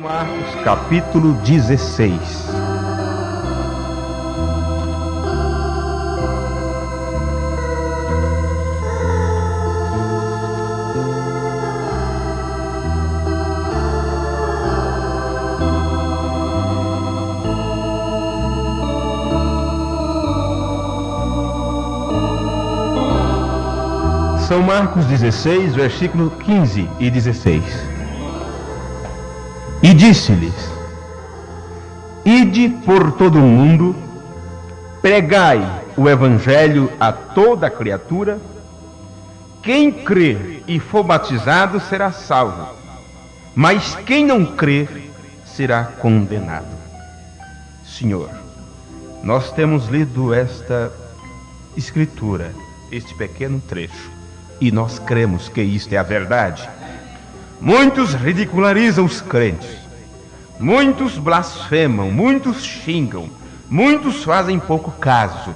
Marcos, capítulo 16. São Marcos 16, versículo 15 e 16. E disse-lhes: Ide por todo o mundo, pregai o evangelho a toda criatura. Quem crer e for batizado será salvo, mas quem não crer será condenado. Senhor, nós temos lido esta escritura, este pequeno trecho, e nós cremos que isto é a verdade. Muitos ridicularizam os crentes, muitos blasfemam, muitos xingam, muitos fazem pouco caso,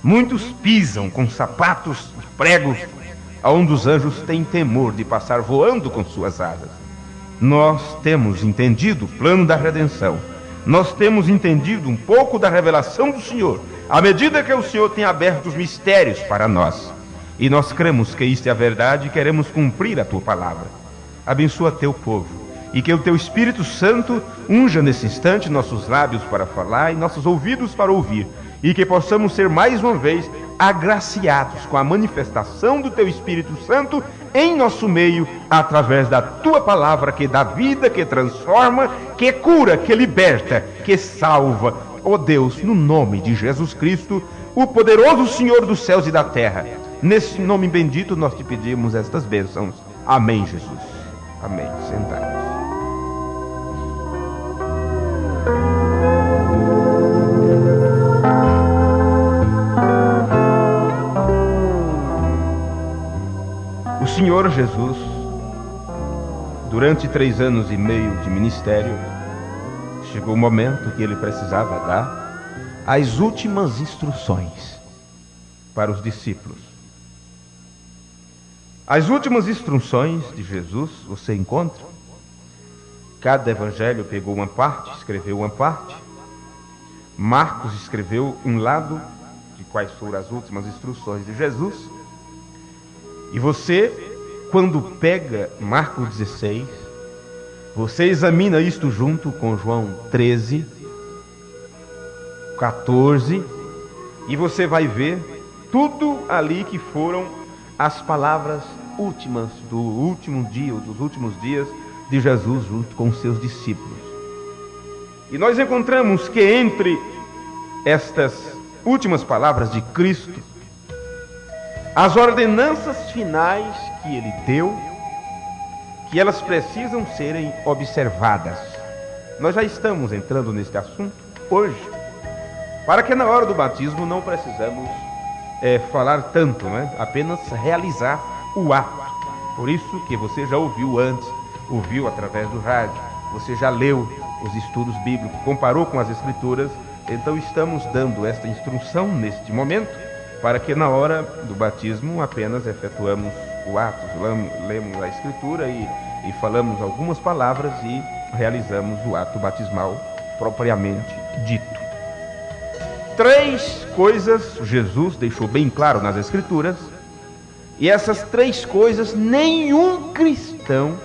muitos pisam com sapatos e pregos, aonde os anjos têm temor de passar voando com suas asas. Nós temos entendido o plano da redenção, nós temos entendido um pouco da revelação do Senhor, à medida que o Senhor tem aberto os mistérios para nós, e nós cremos que isto é a verdade e queremos cumprir a Tua palavra. Abençoa Teu povo, e que o Teu Espírito Santo unja nesse instante nossos lábios para falar e nossos ouvidos para ouvir, e que possamos ser mais uma vez agraciados com a manifestação do Teu Espírito Santo em nosso meio, através da Tua palavra, que dá vida, que transforma, que cura, que liberta, que salva. Ó Deus, no nome de Jesus Cristo, o poderoso Senhor dos céus e da terra, nesse nome bendito nós te pedimos estas bênçãos. Amém, Jesus. Amém. Sentados. O Senhor Jesus, durante 3 anos e meio de ministério, chegou o momento que ele precisava dar as últimas instruções para os discípulos. As últimas instruções de Jesus você encontra. Cada evangelho pegou uma parte, escreveu uma parte. Marcos escreveu um lado de quais foram as últimas instruções de Jesus. E você, quando pega Marcos 16, você examina isto junto com João 13, 14, e você vai ver tudo ali que foram as palavras últimas do último dia, ou dos últimos dias de Jesus junto com os seus discípulos. E nós encontramos que entre estas últimas palavras de Cristo, as ordenanças finais que ele deu, que elas precisam serem observadas. Nós já estamos entrando neste assunto hoje, para que na hora do batismo não precisamos falar tanto, né? Apenas realizar o ato. Por isso que você já ouviu antes, ouviu através do rádio, você já leu os estudos bíblicos, comparou com as escrituras. Então estamos dando esta instrução neste momento, para que na hora do batismo apenas efetuamos o ato, lemos a escritura e falamos algumas palavras e realizamos o ato batismal propriamente dito. 3 coisas Jesus deixou bem claro nas escrituras, e essas 3 coisas nenhum cristão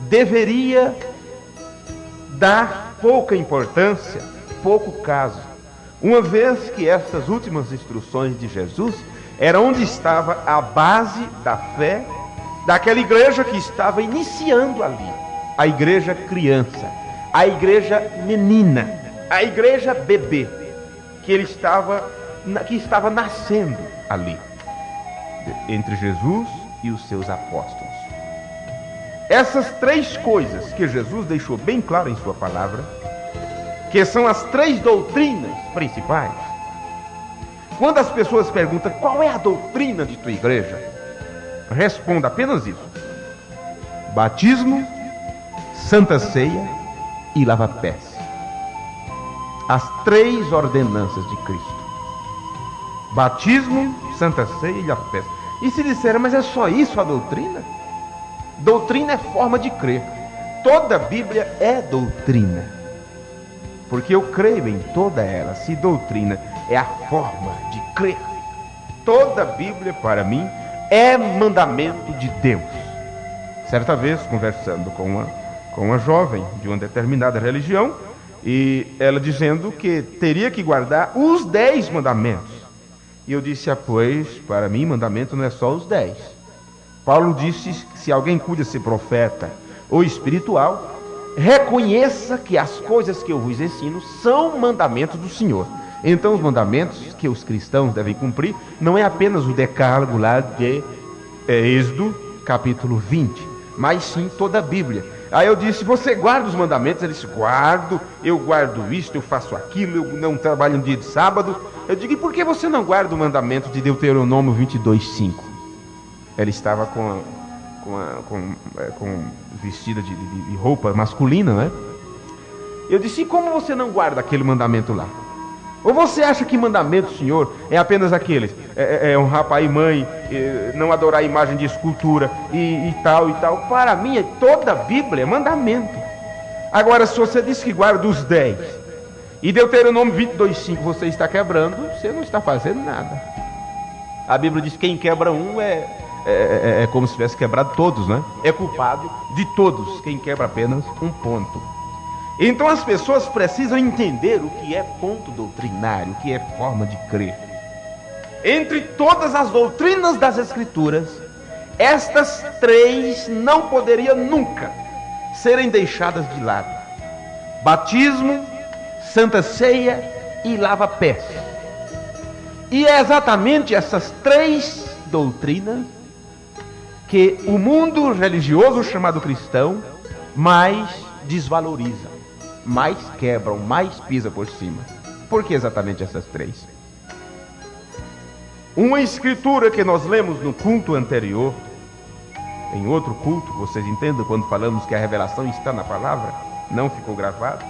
deveria dar pouca importância, pouco caso, uma vez que essas últimas instruções de Jesus era onde estava a base da fé daquela igreja que estava iniciando ali, a igreja criança, a igreja menina, a igreja bebê, que estava nascendo ali, entre Jesus e os seus apóstolos. Essas 3 coisas que Jesus deixou bem claro em sua palavra, que são as 3 doutrinas principais. Quando as pessoas perguntam qual é a doutrina de tua igreja, responda apenas isso: batismo, santa ceia e lava-pés. As 3 ordenanças de Cristo: batismo, santa ceia e lava-pés. E se disseram, mas é só isso a doutrina? Doutrina é forma de crer. toda a Bíblia é doutrina, porque eu creio em toda ela. Se doutrina é a forma de crer, toda a Bíblia para mim é mandamento de Deus. Certa vez, conversando com uma jovem de uma determinada religião, e ela dizendo que teria que guardar os 10 mandamentos. E eu disse: pois, para mim, mandamento não é só os 10. Paulo disse que se alguém cuida ser profeta ou espiritual, reconheça que as coisas que eu vos ensino são mandamentos do Senhor. Então os mandamentos que os cristãos devem cumprir não é apenas o decálogo lá de Êxodo, capítulo 20, mas sim toda a Bíblia. Aí eu disse: você guarda os mandamentos? Ele disse: guardo, eu guardo isto, eu faço aquilo, eu não trabalho no dia de sábado. Eu digo: e por que você não guarda o mandamento de Deuteronômio 22:5? Ela estava com vestida de roupa masculina, né? Eu disse: e como você não guarda aquele mandamento lá? Ou você acha que mandamento, Senhor, é apenas aqueles? Honrar pai e mãe, não adorar a imagem de escultura e tal e tal. Para mim, toda a Bíblia é mandamento. Agora, se você diz que guarda os 10 e Deuteronômio 22:5 você está quebrando, você não está fazendo nada. A Bíblia diz que quem quebra um é como se tivesse quebrado todos, né? É culpado de todos quem quebra apenas um ponto. Então as pessoas precisam entender o que é ponto doutrinário, o que é forma de crer. Entre todas as doutrinas das Escrituras, estas 3 não poderiam nunca serem deixadas de lado: batismo, Santa Ceia e lava-pés. E é exatamente essas 3 doutrinas que o mundo religioso chamado cristão mais desvaloriza, mais quebram, mais pisa por cima. Por que exatamente essas 3? Uma escritura que nós lemos no culto anterior, em outro culto, vocês entendem quando falamos que a revelação está na palavra? Não ficou gravado.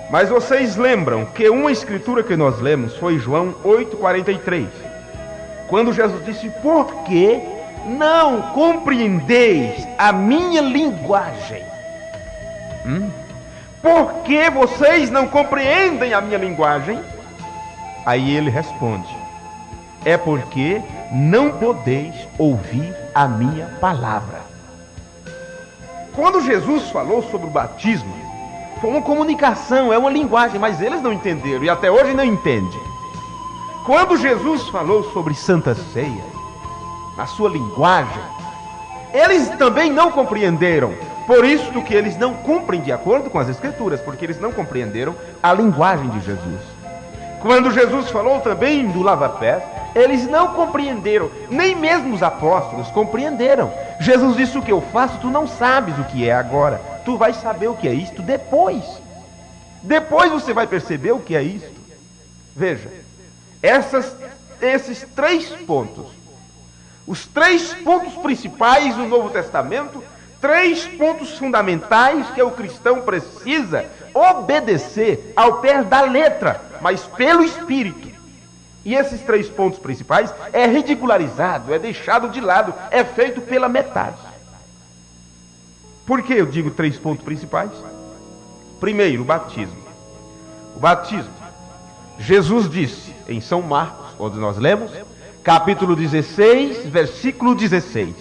Mas vocês lembram que uma escritura que nós lemos foi João 8,43, quando Jesus disse: por que não compreendeis a minha linguagem? Por que vocês não compreendem a minha linguagem? Aí ele responde: é porque não podeis ouvir a minha palavra. Quando Jesus falou sobre o batismo, foi uma comunicação, é uma linguagem, mas eles não entenderam e até hoje não entendem. Quando Jesus falou sobre Santa Ceia, na sua linguagem, eles também não compreenderam. Por isso que eles não cumprem de acordo com as Escrituras, porque eles não compreenderam a linguagem de Jesus. Quando Jesus falou também do lava-pés, eles não compreenderam, nem mesmo os apóstolos compreenderam. Jesus disse: o que eu faço, tu não sabes o que é agora, tu vais saber o que é isto depois. Depois você vai perceber o que é isto. Veja, esses 3 pontos, os 3 pontos principais do Novo Testamento, 3 pontos fundamentais que o cristão precisa obedecer ao pé da letra, mas pelo Espírito. E esses 3 pontos principais é ridicularizado, é deixado de lado, é feito pela metade. Por que eu digo 3 pontos principais? Primeiro, o batismo. O batismo. Jesus disse em São Marcos, onde nós lemos, capítulo 16, versículo 16: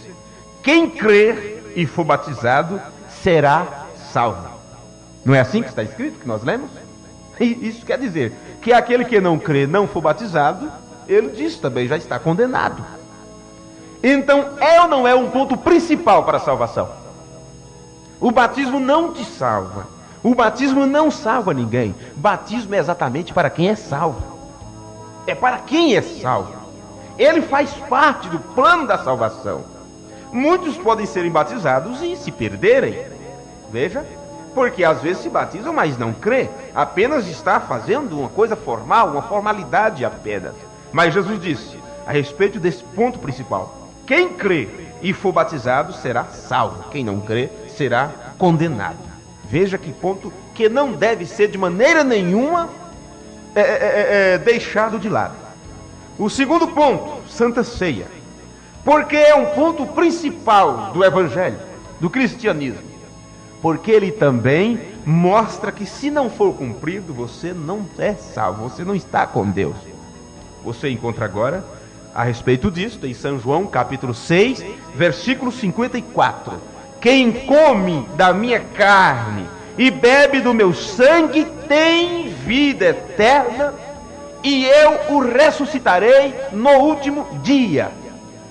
quem crer e for batizado será salvo. Não é assim que está escrito, que nós lemos? E isso quer dizer que aquele que não crê, não for batizado, ele diz também, já está condenado. Então, é ou não é um ponto principal para a salvação? O batismo não te salva. O batismo não salva ninguém. Batismo é exatamente para quem é salvo. É para quem é salvo. Ele faz parte do plano da salvação. Muitos podem serem batizados e se perderem. Veja, porque às vezes se batizam, mas não crê. Apenas está fazendo uma coisa formal, uma formalidade apenas. Mas Jesus disse, a respeito desse ponto principal: quem crê e for batizado será salvo. Quem não crê será condenado. Veja que ponto que não deve ser de maneira nenhuma deixado de lado. O segundo ponto, Santa Ceia. Porque é um ponto principal do Evangelho, do cristianismo. porque ele também mostra que se não for cumprido, você não é salvo, você não está com Deus. Você encontra agora a respeito disso em São João capítulo 6, versículo 54. Quem come da minha carne e bebe do meu sangue tem vida eterna, e eu o ressuscitarei no último dia.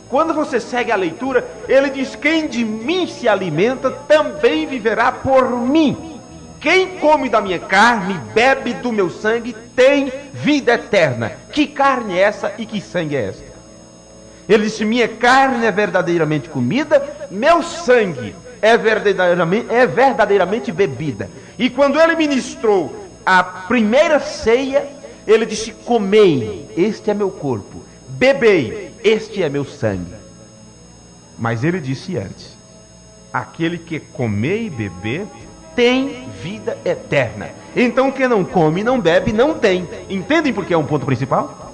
Quando você segue a leitura, ele diz: quem de mim se alimenta também viverá por mim. Quem come da minha carne e bebe do meu sangue tem vida eterna. Que carne é essa e que sangue é esta? Ele disse: minha carne é verdadeiramente comida, meu sangue é verdadeiramente bebida. E quando ele ministrou a primeira ceia, ele disse: comei, este é meu corpo, bebei, este é meu sangue. Mas ele disse antes: aquele que comer e beber tem vida eterna. Então quem não come e não bebe não tem. Entendem por que é um ponto principal?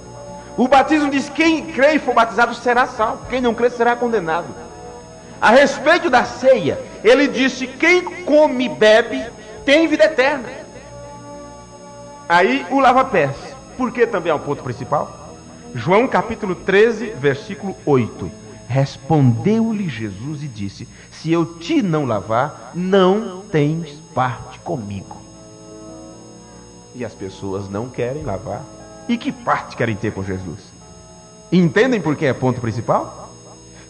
O batismo diz: quem crê e for batizado será salvo, quem não crê será condenado. A respeito da ceia, ele disse: quem come e bebe tem vida eterna. Aí o lava-pés, porque também é um ponto principal. João capítulo 13, versículo 8. Respondeu-lhe Jesus e disse: se eu te não lavar, não tens parte comigo. E as pessoas não querem lavar. E que parte querem ter com Jesus? Entendem por que é ponto principal?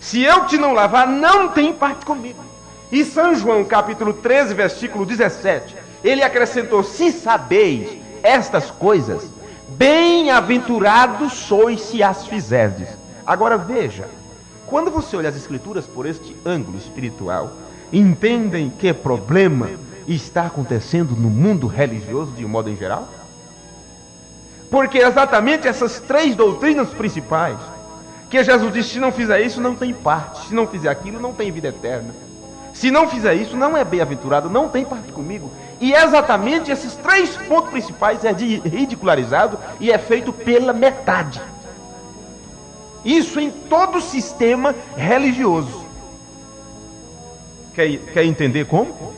Se eu te não lavar, não tem parte comigo. E São João capítulo 13, versículo 17, ele acrescentou: se sabeis estas coisas, bem-aventurados sois se as fizerdes. Agora veja, quando você olha as escrituras por este ângulo espiritual, entendem que problema está acontecendo no mundo religioso de um modo em geral? Porque exatamente essas três doutrinas principais, que Jesus disse: se não fizer isso, não tem parte. Se não fizer aquilo, não tem vida eterna. Se não fizer isso, não é bem-aventurado, não tem parte comigo. E exatamente esses três pontos principais é ridicularizado e é feito pela metade. Isso em todo o sistema religioso. Quer entender como?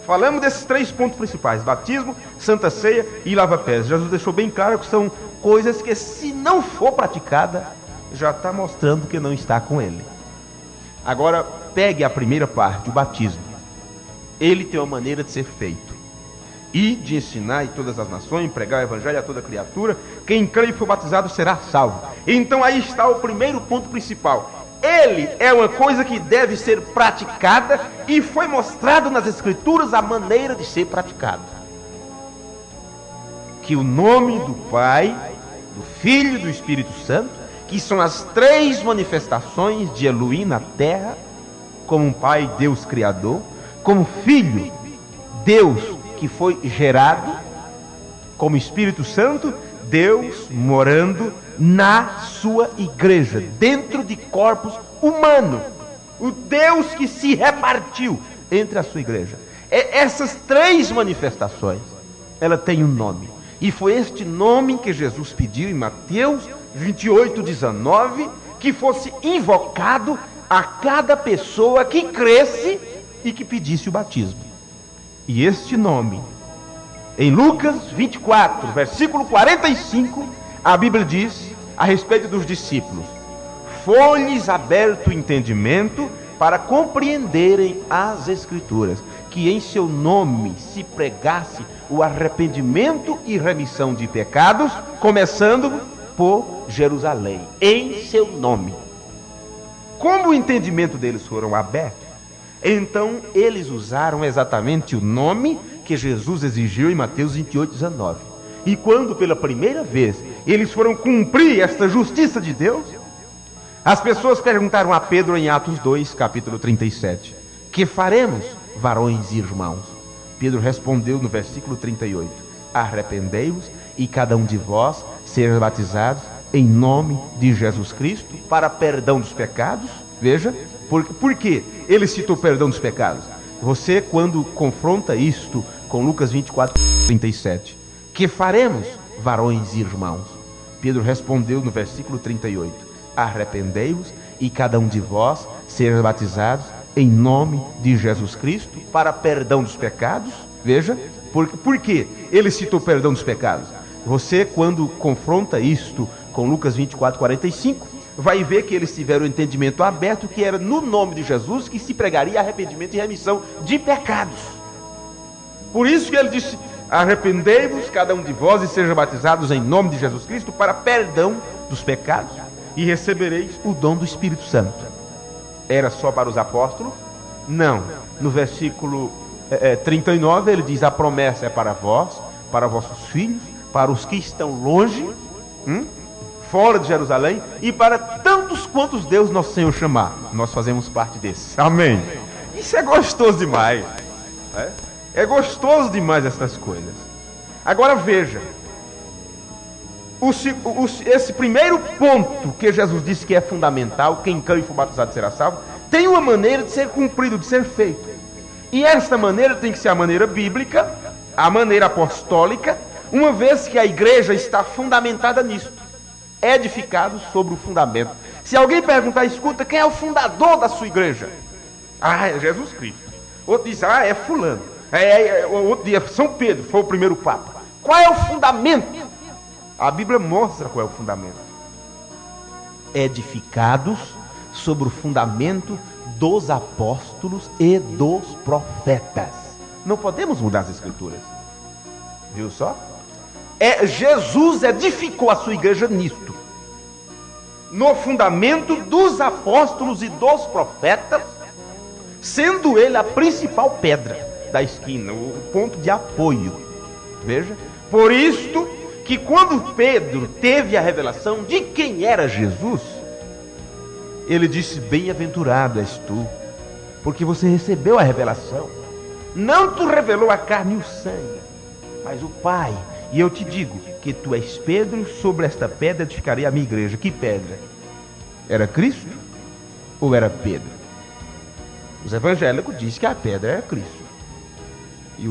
Falamos desses três pontos principais: batismo, santa ceia e lava-pés. Jesus deixou bem claro que são coisas que, se não for praticada, já está mostrando que não está com ele. Agora, pegue a primeira parte, o batismo. Ele tem uma maneira de ser feito: e de ensinar em todas as nações, pregar o evangelho a toda criatura. Quem crê e for batizado será salvo. Então aí está o primeiro ponto principal. Ele é uma coisa que deve ser praticada, e foi mostrado nas escrituras a maneira de ser praticado. Que o nome do Pai, do Filho e do Espírito Santo, que são as três manifestações de Elohim na terra, como um Pai, Deus Criador, como Filho, Deus que foi gerado, como Espírito Santo, Deus morando na sua igreja, dentro de corpos humanos, o Deus que se repartiu entre a sua igreja. Essas três manifestações, ela tem um nome, e foi este nome que Jesus pediu em Mateus 28, 19, que fosse invocado a cada pessoa que cresce e que pedisse o batismo. E este nome, em Lucas 24, versículo 45, a Bíblia diz a respeito dos discípulos: foi-lhes aberto o entendimento para compreenderem as Escrituras, que em seu nome se pregasse o arrependimento e remissão de pecados, começando por Jerusalém, em seu nome. Como o entendimento deles foram abertos, então eles usaram exatamente o nome que Jesus exigiu em Mateus 28, 19. E quando pela primeira vez eles foram cumprir esta justiça de Deus, as pessoas perguntaram a Pedro em Atos 2, capítulo 37: que faremos, varões e irmãos? Pedro respondeu no versículo 38: arrependei-vos e cada um de vós seja batizado em nome de Jesus Cristo para perdão dos pecados. Veja, por que ele citou perdão dos pecados? Você, quando confronta isto com Lucas 24, 37, que faremos, varões e irmãos? Pedro respondeu no versículo 38: arrependei-vos e cada um de vós seja batizado em nome de Jesus Cristo, para perdão dos pecados. Veja, por quê? Ele citou perdão dos pecados. Você, quando confronta isto com Lucas 24:45, vai ver que eles tiveram o entendimento aberto que era no nome de Jesus que se pregaria arrependimento e remissão de pecados. Por isso que ele disse: arrependei-vos cada um de vós e sejam batizados em nome de Jesus Cristo para perdão dos pecados e recebereis o dom do Espírito Santo. Era só para os apóstolos? Não. No versículo 39 ele diz: a promessa é para vós, para vossos filhos, para os que estão longe, fora de Jerusalém, e para tantos quantos Deus nosso Senhor chamar. Nós fazemos parte desses. Amém. Isso é gostoso demais. É gostoso demais essas coisas. Agora veja, esse primeiro ponto que Jesus disse que é fundamental, quem crê e for batizado será salvo, tem uma maneira de ser cumprido, de ser feito. E esta maneira tem que ser a maneira bíblica, a maneira apostólica, uma vez que a igreja está fundamentada nisto, edificados sobre o fundamento. Se alguém perguntar: escuta, quem é o fundador da sua igreja? Ah, é Jesus Cristo. Outro diz: ah, é fulano. Outro dia, São Pedro foi o primeiro papa. Qual é o fundamento? A Bíblia mostra qual é o fundamento. Edificados sobre o fundamento dos apóstolos e dos profetas. Não podemos mudar as escrituras. Viu só? Jesus edificou a sua igreja nisto, no fundamento dos apóstolos e dos profetas, sendo ele a principal pedra da esquina, o ponto de apoio. Veja, por isto que quando Pedro teve a revelação de quem era Jesus, ele disse: bem-aventurado és tu, porque você recebeu a revelação. Não tu revelou a carne e o sangue, mas o Pai. E eu te digo que tu és Pedro, sobre esta pedra edificarei a minha igreja. Que pedra? Era Cristo ou era Pedro? Os evangélicos dizem que a pedra era Cristo. E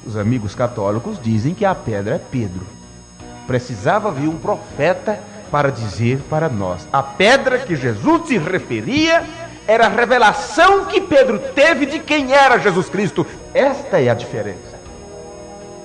os amigos católicos dizem que a pedra é Pedro. Precisava vir um profeta para dizer para nós: a pedra que Jesus se referia era a revelação que Pedro teve de quem era Jesus Cristo. Esta é a diferença.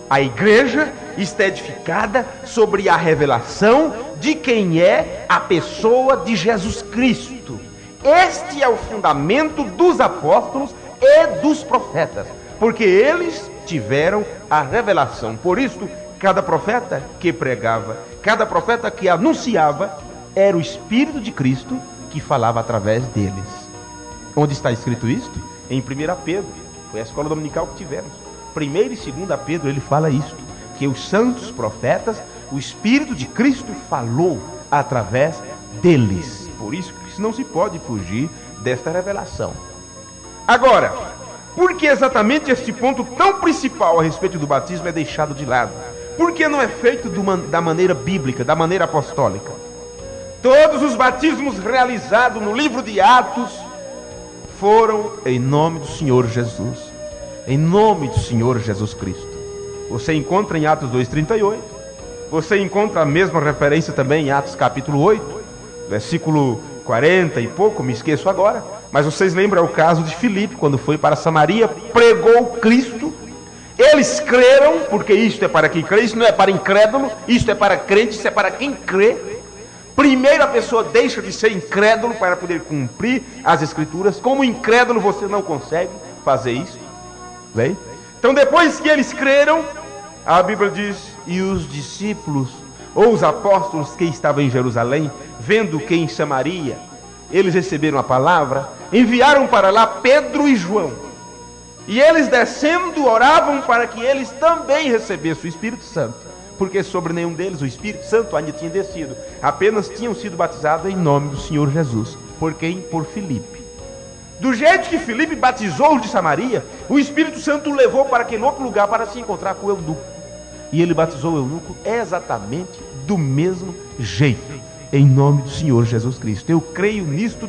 A igreja está edificada sobre a revelação de quem é a pessoa de Jesus Cristo. Este é o fundamento dos apóstolos e dos profetas, porque eles tiveram a revelação. Por isso, cada profeta que pregava, cada profeta que anunciava, era o Espírito de Cristo que falava através deles. Onde está escrito isto? Em 1 Pedro. Foi a escola dominical que tivemos. 1 e 2 Pedro, ele fala isto, que os santos profetas, o Espírito de Cristo falou através deles. Por isso que não se pode fugir desta revelação. Agora, por que exatamente este ponto tão principal a respeito do batismo é deixado de lado? Por que não é feito da maneira bíblica, da maneira apostólica? Todos os batismos realizados no livro de Atos foram em nome do Senhor Jesus, em nome do Senhor Jesus Cristo. Você encontra em Atos 2,38, você encontra a mesma referência também em Atos capítulo 8, versículo 40 e pouco, me esqueço agora, mas vocês lembram o caso de Filipe, quando foi para Samaria, pregou Cristo, eles creram, porque isto é para quem crê, isso não é para incrédulo, isto é para crente, isso é para quem crê. Primeiro a pessoa deixa de ser incrédulo para poder cumprir as escrituras. Como incrédulo você não consegue fazer isso, bem? Então depois que eles creram, a Bíblia diz: e os discípulos ou os apóstolos que estavam em Jerusalém, vendo que em Samaria eles receberam a palavra, enviaram para lá Pedro e João, e eles descendo oravam para que eles também recebessem o Espírito Santo, porque sobre nenhum deles o Espírito Santo ainda tinha descido, apenas tinham sido batizados em nome do Senhor Jesus. Por quem? Por Filipe. Do jeito que Filipe batizou os de Samaria, o Espírito Santo o levou para aquele outro lugar para se encontrar com o eunuco, e ele batizou o eunuco exatamente do mesmo jeito, em nome do Senhor Jesus Cristo. Eu creio nisto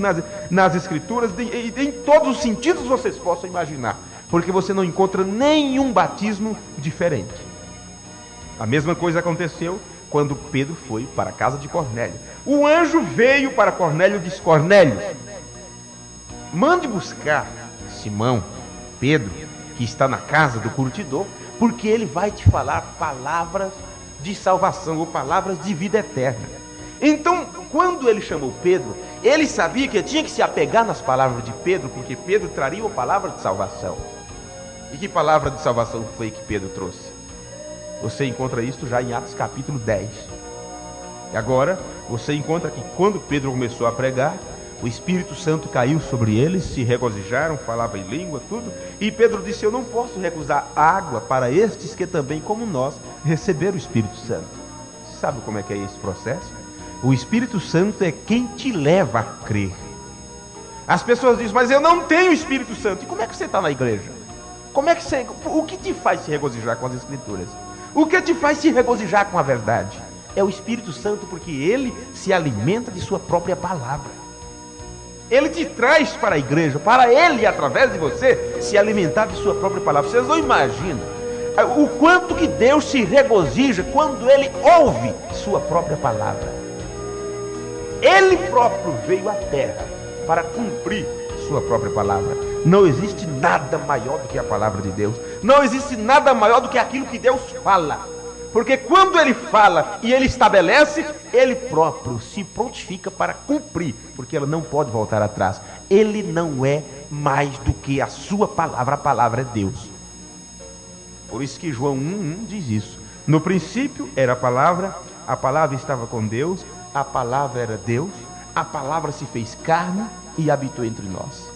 nas escrituras, em todos os sentidos vocês possam imaginar, porque você não encontra nenhum batismo diferente. A mesma coisa aconteceu quando Pedro foi para a casa de Cornélio. O anjo veio para Cornélio e disse: Cornélio, mande buscar Simão, Pedro, que está na casa do curtidor, porque ele vai te falar palavras de salvação ou palavras de vida eterna. Então, quando ele chamou Pedro, ele sabia que tinha que se apegar nas palavras de Pedro, porque Pedro traria uma palavra de salvação. E que palavra de salvação foi que Pedro trouxe? Você encontra isso já em Atos capítulo 10. E agora, você encontra que quando Pedro começou a pregar, o Espírito Santo caiu sobre eles, se regozijaram, falavam em língua, tudo. E Pedro disse: eu não posso recusar água para estes que também, como nós, receberam o Espírito Santo. Você sabe como é que é esse processo? O Espírito Santo é quem te leva a crer. As pessoas dizem: mas eu não tenho o Espírito Santo. E como é que você está na igreja? O que te faz se regozijar com as Escrituras? O que te faz se regozijar com a verdade? É o Espírito Santo, porque ele se alimenta de sua própria palavra. Ele te traz para a igreja, para ele, através de você, se alimentar de sua própria palavra. Vocês não imaginam o quanto que Deus se regozija quando ele ouve sua própria palavra. Ele próprio veio à terra para cumprir sua própria palavra. Não existe nada maior do que a palavra de Deus. Não existe nada maior do que aquilo que Deus fala. Porque quando ele fala e ele estabelece, ele próprio se prontifica para cumprir, porque ela não pode voltar atrás. Ele não é mais do que a sua palavra, a palavra é Deus. Por isso que João 1:1 diz isso. No princípio era a palavra estava com Deus, a palavra era Deus, a palavra se fez carne e habitou entre nós.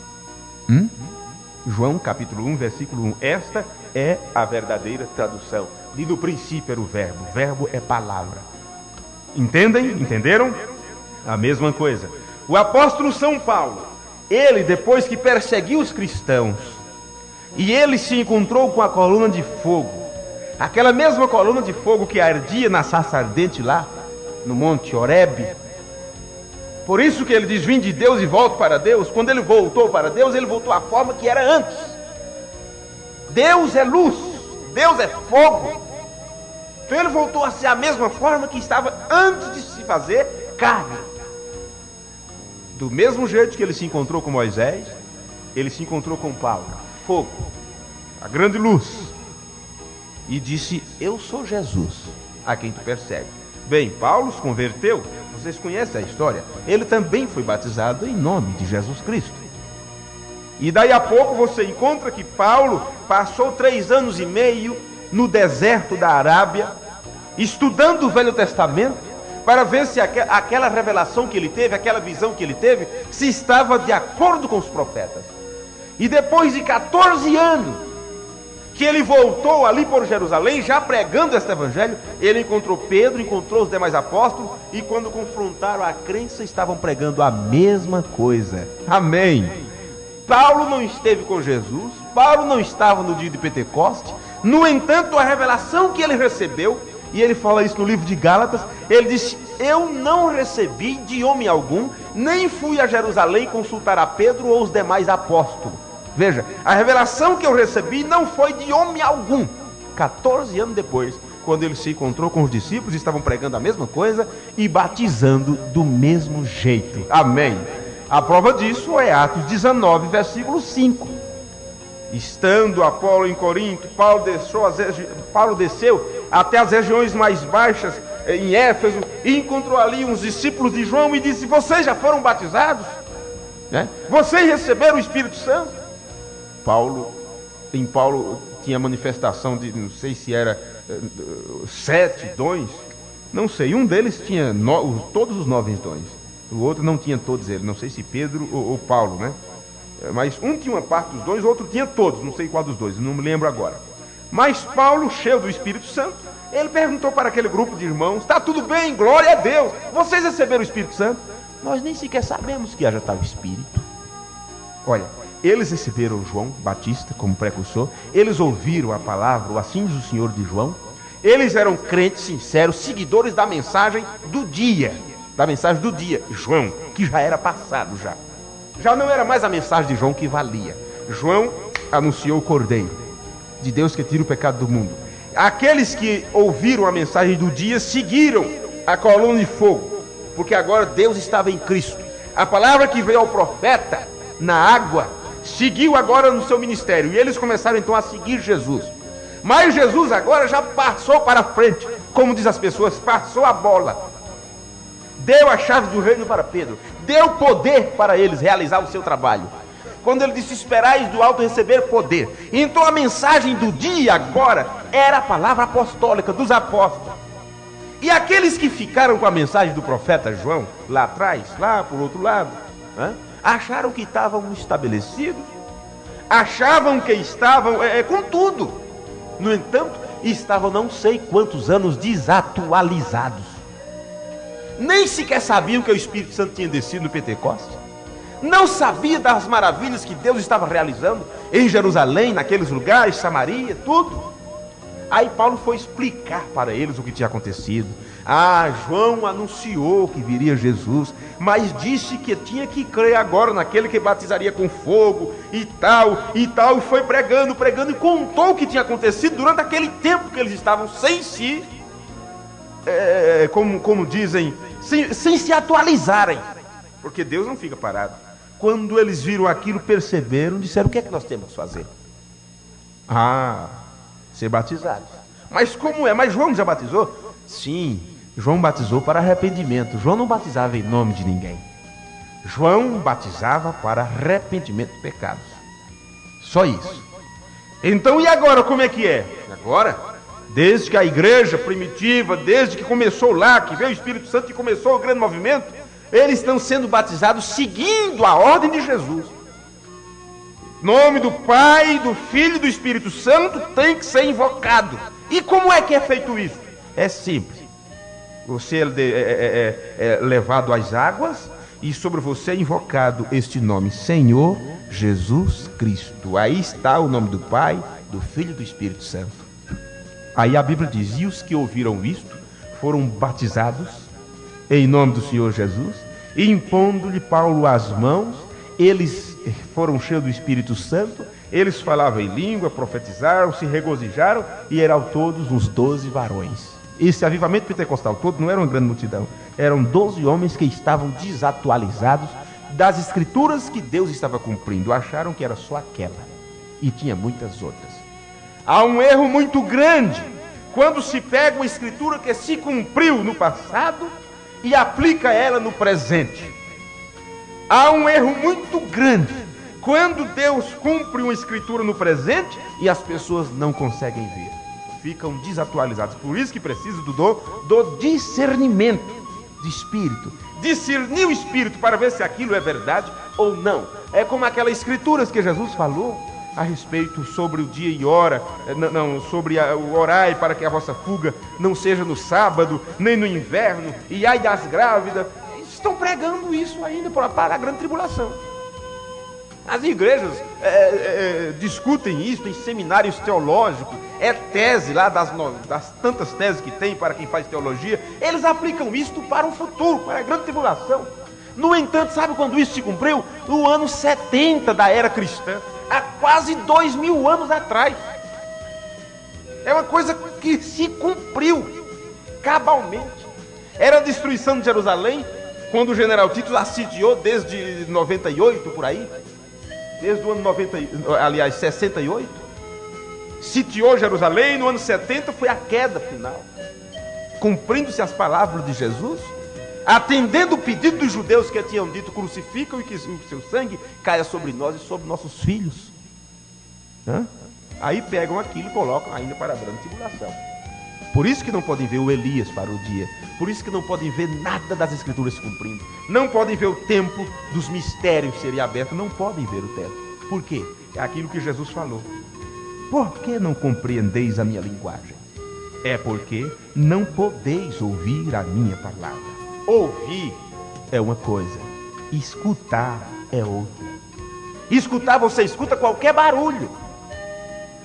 João capítulo 1, versículo 1. Esta é a verdadeira tradução. E no princípio era o verbo é palavra. Entendem? Entenderam? A mesma coisa. O apóstolo São Paulo, ele depois que perseguiu os cristãos, e ele se encontrou com a coluna de fogo, aquela mesma coluna de fogo que ardia na sarça ardente lá, no monte Horebe. Por isso que ele diz: vim de Deus e volto para Deus. Quando ele voltou para Deus, ele voltou à forma que era antes. Deus é luz, Deus é fogo. Então ele voltou a ser a mesma forma que estava antes de se fazer carne. Do mesmo jeito que ele se encontrou com Moisés, ele se encontrou com Paulo, fogo, a grande luz, e disse: eu sou Jesus, a quem tu persegue. Bem, Paulo se converteu, vocês conhecem a história. Ele também foi batizado em nome de Jesus Cristo. E daí a pouco você encontra que Paulo passou 3 anos e meio no deserto da Arábia, estudando o Velho Testamento, para ver se aquela revelação que ele teve, aquela visão que ele teve, se estava de acordo com os profetas. E depois de 14 anos, que ele voltou ali por Jerusalém, já pregando este evangelho, ele encontrou Pedro, encontrou os demais apóstolos, e quando confrontaram a crença, estavam pregando a mesma coisa. Amém. Paulo não esteve com Jesus, Paulo não estava no dia de Pentecoste. No entanto, a revelação que ele recebeu, e ele fala isso no livro de Gálatas, ele disse: eu não recebi de homem algum, nem fui a Jerusalém consultar a Pedro ou os demais apóstolos. Veja, a revelação que eu recebi não foi de homem algum. 14 anos depois, quando ele se encontrou com os discípulos, estavam pregando a mesma coisa e batizando do mesmo jeito. Amém. A prova disso é Atos 19, versículo 5. Estando Apolo em Corinto, Paulo desceu até as regiões mais baixas em Éfeso e encontrou ali uns discípulos de João e disse: vocês já foram batizados? Vocês receberam o Espírito Santo? Paulo tinha manifestação de, não sei se era 7 dons, não sei, um deles tinha todos os 9 dons, o outro não tinha todos eles, não sei se Pedro ou Paulo, né? Mas um tinha uma parte dos dons, o outro tinha todos, não sei qual dos dois, não me lembro agora. Mas Paulo, cheio do Espírito Santo, ele perguntou para aquele grupo de irmãos: está tudo bem, glória a Deus, vocês receberam o Espírito Santo? Nós nem sequer sabemos que já estava o Espírito. Olha, eles receberam João Batista como precursor, eles ouviram a palavra, o assim diz o Senhor de João, eles eram crentes sinceros, seguidores da mensagem do dia, João, que já era passado já não era mais a mensagem de João que valia. João anunciou o Cordeiro de Deus que tira o pecado do mundo. Aqueles que ouviram a mensagem do dia seguiram a coluna de fogo, porque agora Deus estava em Cristo. A palavra que veio ao profeta na água seguiu agora no seu ministério, e eles começaram então a seguir Jesus. Mas Jesus agora já passou para frente, como diz as pessoas, passou a bola. Deu a chave do reino para Pedro, deu poder para eles realizar o seu trabalho. Quando ele disse: esperais do alto receber poder. Então a mensagem do dia agora era a palavra apostólica dos apóstolos. E aqueles que ficaram com a mensagem do profeta João, lá atrás, lá por outro lado, acharam que estavam estabelecidos, achavam que estavam com tudo. No entanto, estavam não sei quantos anos desatualizados. Nem sequer sabiam que o Espírito Santo tinha descido no Pentecostes. Não sabia das maravilhas que Deus estava realizando em Jerusalém, naqueles lugares, Samaria, tudo. Aí Paulo foi explicar para eles o que tinha acontecido. João anunciou que viria Jesus, mas disse que tinha que crer agora naquele que batizaria com fogo e tal, e foi pregando, e contou o que tinha acontecido durante aquele tempo que eles estavam sem si, como dizem, sem se atualizarem, porque Deus não fica parado. Quando eles viram aquilo, perceberam, disseram: o que é que nós temos que fazer? Ser batizados. Mas como é? Mas João já batizou? Sim, João batizou para arrependimento. João não batizava em nome de ninguém. João batizava para arrependimento de pecados. Só isso. Então, e agora como é que é? Agora, desde que a igreja primitiva, desde que começou lá, que veio o Espírito Santo e começou o grande movimento, eles estão sendo batizados seguindo a ordem de Jesus. Nome do Pai, do Filho e do Espírito Santo tem que ser invocado. E como é que é feito isso? É simples. Você é levado às águas e sobre você é invocado este nome: Senhor Jesus Cristo. Aí está o nome do Pai, do Filho e do Espírito Santo. Aí a Bíblia diz: e os que ouviram isto foram batizados em nome do Senhor Jesus, e impondo-lhe Paulo as mãos, eles foram cheios do Espírito Santo, eles falavam em língua, profetizaram, se regozijaram, e eram todos uns 12 varões. Esse avivamento pentecostal todo não era uma grande multidão, eram 12 homens que estavam desatualizados das escrituras que Deus estava cumprindo. Acharam que era só aquela, e tinha muitas outras. Há um erro muito grande quando se pega uma escritura que se cumpriu no passado e aplica ela no presente. Há um erro muito grande quando Deus cumpre uma escritura no presente e as pessoas não conseguem ver, ficam desatualizadas. Por isso que precisa do discernimento de espírito, discernir o espírito para ver se aquilo é verdade ou não. É como aquelas escrituras que Jesus falou a respeito sobre o dia e hora, sobre o orai para que a vossa fuga não seja no sábado, nem no inverno, e ai das grávidas. Estão pregando isso ainda para a grande tribulação. As igrejas discutem isso em seminários teológicos, tese lá das tantas teses que tem para quem faz teologia. Eles aplicam isto para o futuro, para a grande tribulação. No entanto, sabe quando isso se cumpriu? No ano 70 da era cristã, há quase 2000 anos atrás. É uma coisa que se cumpriu cabalmente. Era a destruição de Jerusalém, quando o general Tito assediou desde 98 por aí, desde o ano 68, sitiou Jerusalém. No ano 70 foi a queda final, cumprindo-se as palavras de Jesus, atendendo o pedido dos judeus que tinham dito: crucificam e que o seu sangue caia sobre nós e sobre nossos filhos. Aí pegam aquilo e colocam ainda para a grande tribulação. Por isso que não podem ver o Elias para o dia. Por isso que não podem ver nada das escrituras se cumprindo. Não podem ver o templo dos mistérios serem aberto. Não podem ver o teto. Por quê? É aquilo que Jesus falou: por que não compreendeis a minha linguagem? É porque não podeis ouvir a minha palavra. Ouvir é uma coisa, escutar é outra. Escutar, você escuta qualquer barulho,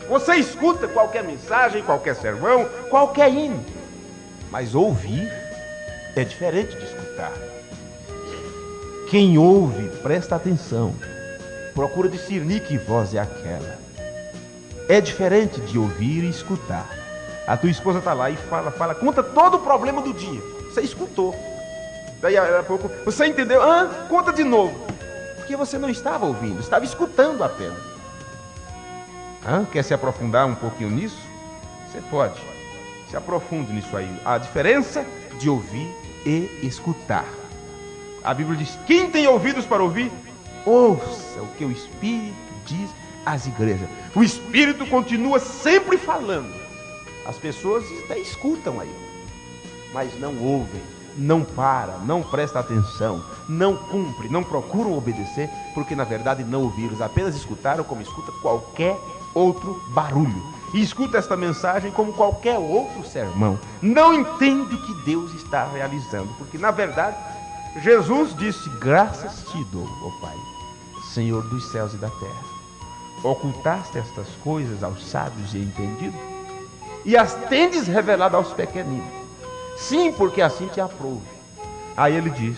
você escuta qualquer mensagem, qualquer sermão, qualquer hino. Mas ouvir é diferente de escutar. Quem ouve, presta atenção, procura discernir que voz é aquela. É diferente de ouvir e escutar. A tua esposa está lá e fala, conta todo o problema do dia. Você escutou. Daí a pouco, você entendeu? Conta de novo. Porque você não estava ouvindo, estava escutando apenas. Quer se aprofundar um pouquinho nisso? Você pode. Se aprofunde nisso aí. A diferença de ouvir e escutar. A Bíblia diz: quem tem ouvidos para ouvir, ouça o que o Espírito diz às igrejas. O Espírito continua sempre falando. As pessoas até escutam aí, mas não ouvem, não param, não prestam atenção, não cumprem, não procuram obedecer, porque na verdade não ouviram, apenas escutaram como escuta qualquer outro barulho. E escuta esta mensagem como qualquer outro sermão. Não entende o que Deus está realizando, porque na verdade Jesus disse: graças te dou, ó Pai, Senhor dos céus e da terra. Ocultaste estas coisas aos sábios e entendidos, e as tendes revelado aos pequeninos. Sim, porque assim te aprouve. Aí ele diz,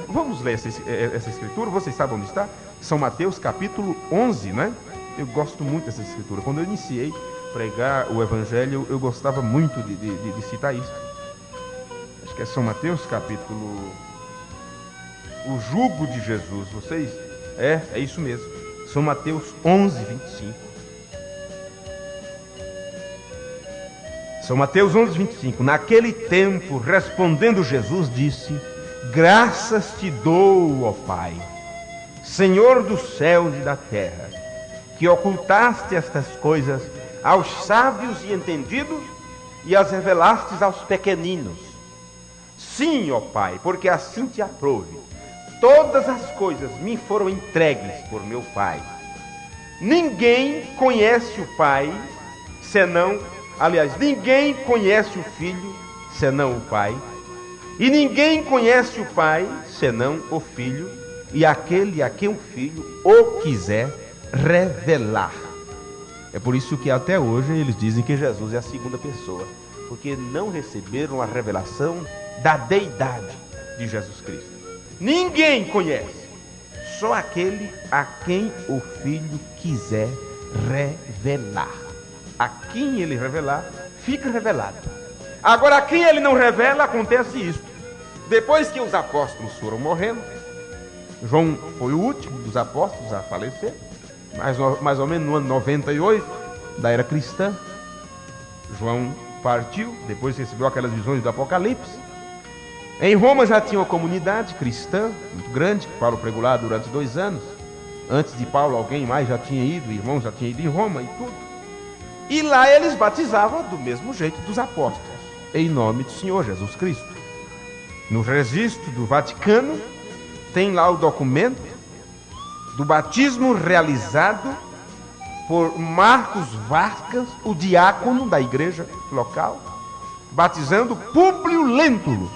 vamos ler essa escritura, vocês sabem onde está? São Mateus capítulo 11, né? Eu gosto muito dessa escritura. Quando eu iniciei a pregar o Evangelho, eu gostava muito de citar isso. Acho que é São Mateus capítulo... O jugo de Jesus, vocês... É isso mesmo. São Mateus 11, 25. São Mateus 11, 25. Naquele tempo, respondendo Jesus, disse: graças te dou, ó Pai, Senhor dos céus e da terra, que ocultaste estas coisas aos sábios e entendidos e as revelastes aos pequeninos. Sim, ó Pai, porque assim te aprouve. Todas as coisas me foram entregues por meu Pai. Ninguém conhece o Pai, senão... Aliás, ninguém conhece o Filho, senão o Pai. E ninguém conhece o Pai, senão o Filho, e aquele a quem o Filho o quiser revelar. É por isso que até hoje eles dizem que Jesus é a segunda pessoa, porque não receberam a revelação da deidade de Jesus Cristo. Ninguém conhece, só aquele a quem o Filho quiser revelar. A quem ele revelar, fica revelado. Agora, a quem ele não revela, acontece isso. Depois que os apóstolos foram morrendo, João foi o último dos apóstolos a falecer, mais ou menos no ano 98 da era cristã. João partiu, depois recebeu aquelas visões do Apocalipse. Em Roma já tinha uma comunidade cristã muito grande, que Paulo pregou lá durante 2 anos. Antes de Paulo, alguém mais já tinha ido, irmãos já tinha ido em Roma e tudo. E lá eles batizavam do mesmo jeito dos apóstolos, em nome do Senhor Jesus Cristo. No registro do Vaticano, tem lá o documento do batismo realizado por Marcos Vargas, o diácono da igreja local, batizando Públio Lentulus.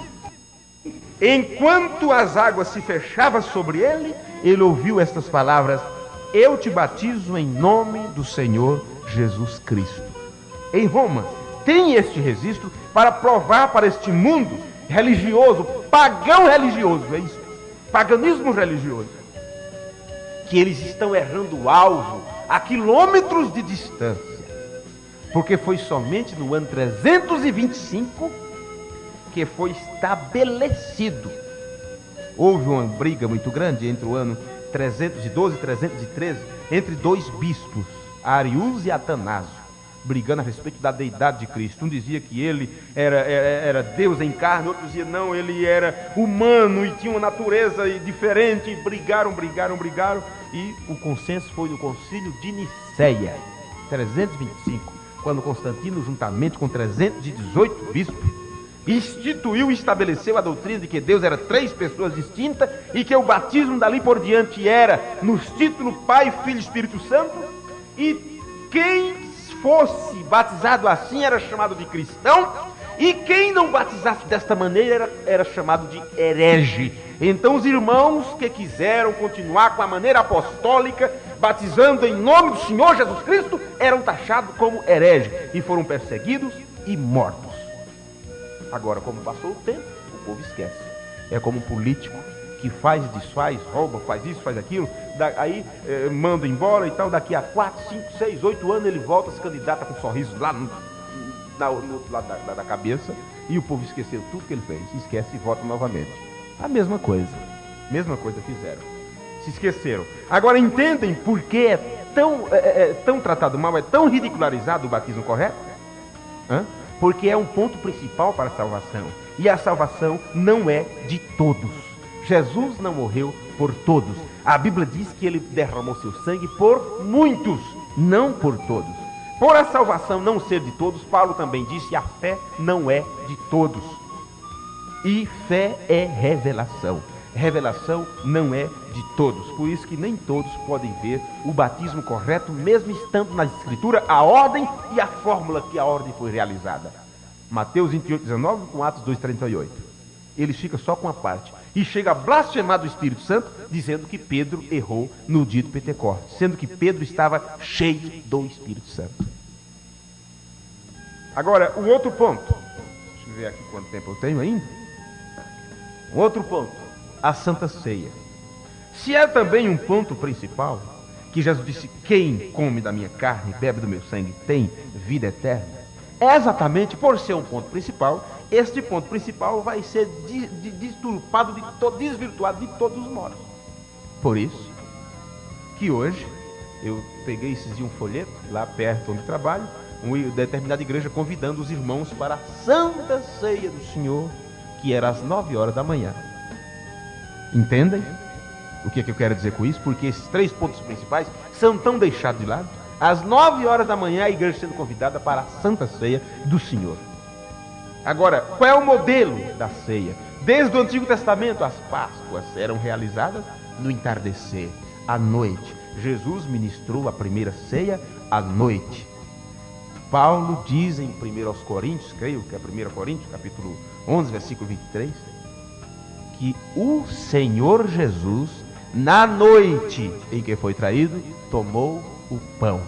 Enquanto as águas se fechavam sobre ele, ele ouviu estas palavras: eu te batizo em nome do Senhor Jesus Cristo. Em Roma, tem este registro para provar para este mundo religioso, pagão religioso, é isso, paganismo religioso, que eles estão errando o alvo a quilômetros de distância, porque foi somente no ano 325 que foi estabelecido. Houve uma briga muito grande entre o ano 312 e 313, entre 2 bispos, Arius e Atanásio, brigando a respeito da deidade de Cristo. Um dizia que ele era Deus em carne, outro dizia não, ele era humano e tinha uma natureza diferente, e brigaram, e o consenso foi no concílio de Nicéia, 325, quando Constantino, juntamente com 318 bispos, instituiu e estabeleceu a doutrina de que Deus era 3 pessoas distintas e que o batismo dali por diante era nos títulos Pai, Filho e Espírito Santo, e quem fosse batizado assim era chamado de cristão, e quem não batizasse desta maneira era chamado de herege. Então os irmãos que quiseram continuar com a maneira apostólica, batizando em nome do Senhor Jesus Cristo, eram taxados como herege e foram perseguidos e mortos. Agora, como passou o tempo, o povo esquece. É como um político que faz, desfaz, rouba, faz isso, faz aquilo, aí manda embora e tal, daqui a 4, 5, 6, 8 anos ele volta, se candidata com um sorriso lá no outro lado da cabeça, e o povo esqueceu tudo que ele fez, esquece e vota novamente. A mesma coisa fizeram. Se esqueceram. Agora entendem por que é tão tratado mal, é tão ridicularizado o batismo correto? Porque é um ponto principal para a salvação. E a salvação não é de todos. Jesus não morreu por todos. A Bíblia diz que ele derramou seu sangue por muitos, não por todos. Por a salvação não ser de todos, Paulo também disse: a fé não é de todos. E fé é revelação. Revelação não é de todos. Por isso que nem todos podem ver o batismo correto, mesmo estando na Escritura a ordem e a fórmula que a ordem foi realizada. Mateus 28:19 com Atos 2:38. Ele fica só com a parte. E chega a blasfemar do Espírito Santo, dizendo que Pedro errou no dia de Pentecostes, sendo que Pedro estava cheio do Espírito Santo. Agora, o outro ponto. Deixa eu ver aqui quanto tempo eu tenho ainda. Um outro ponto. A Santa Ceia. Se é também um ponto principal, que Jesus disse: quem come da minha carne e bebe do meu sangue tem vida eterna. É exatamente por ser um ponto principal, este ponto principal vai ser desvirtuado de todos os modos. Por isso que hoje eu peguei esses dias um folheto lá perto onde trabalho, uma determinada igreja convidando os irmãos para a Santa Ceia do Senhor, que era às 9 horas da manhã. Entendem o que é que eu quero dizer com isso? Porque esses 3 pontos principais são tão deixados de lado. Às 9 horas da manhã a igreja sendo convidada para a Santa Ceia do Senhor. Agora, qual é o modelo da ceia? Desde o Antigo Testamento, as Páscoas eram realizadas no entardecer, à noite. Jesus ministrou a primeira ceia à noite. Paulo diz em 1 aos Coríntios, creio que é 1 Coríntios, capítulo 11, versículo 23, que o Senhor Jesus, na noite em que foi traído, tomou o pão.